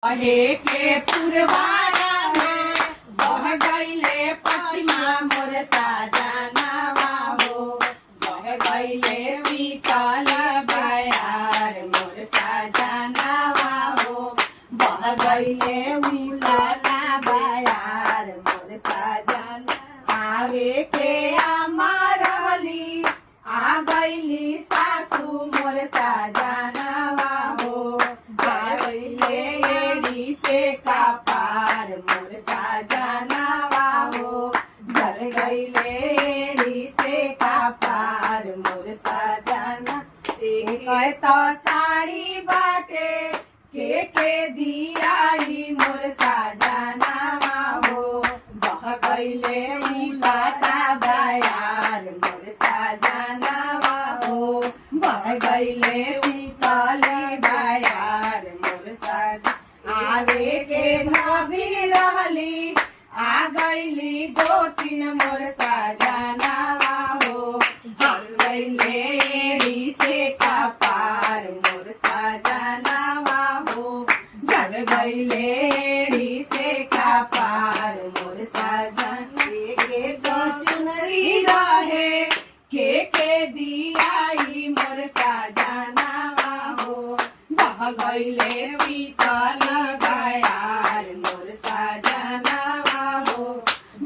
कहे के पुरवारा में बह गईले पछिमा मोर साजनवा हो। बह गईले शीतल बयार मोर साजनवा हो। बह गईले शीतल बयार मोर साजन। आवे के अमरली आ गईली सासू मोर साजनवा हो। आ गईले एड़ी से का पार मोर साजनवा हो। झर गईले एड़ी से का पार मोर साजना। एक तो साड़ी बाटे के दियाई मोर साजनवा हो। बह गईले उलाटा बयार मोर साजनवा हो। बह गईले शीतल बयार मोर साजन। आवे के भाभी रहली आ गईली दो तीन मोर साजनवा हो। झर गईले एड़ी से का पार मोर साजनवा हो। झर गईले एड़ी से का पार मोर साजन। के तो चुनरी रहे के दियाई मोर साजनवा हो। बह गईले शीतल बयार मोर साजनवा हो।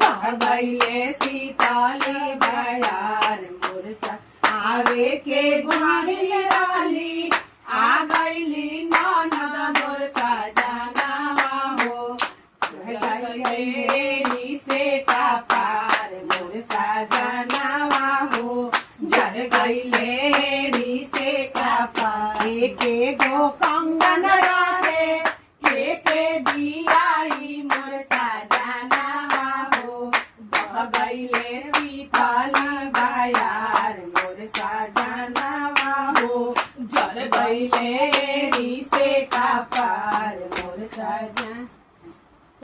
बह गईले शीतल बयार मोर सा। आवे के भाभी रहली आ गईली ननद मोर साजनवा हो। बह गईले एड़ी से का पार मोर साजनवा हो। झर गईले एड़ी से का पार। के गो कंगन रहे के दियाई मोर साजनवा हो। बह गईले शीतल बयार मोर साजनवा हो। झर गईले एड़ी से का पार मोर साजन।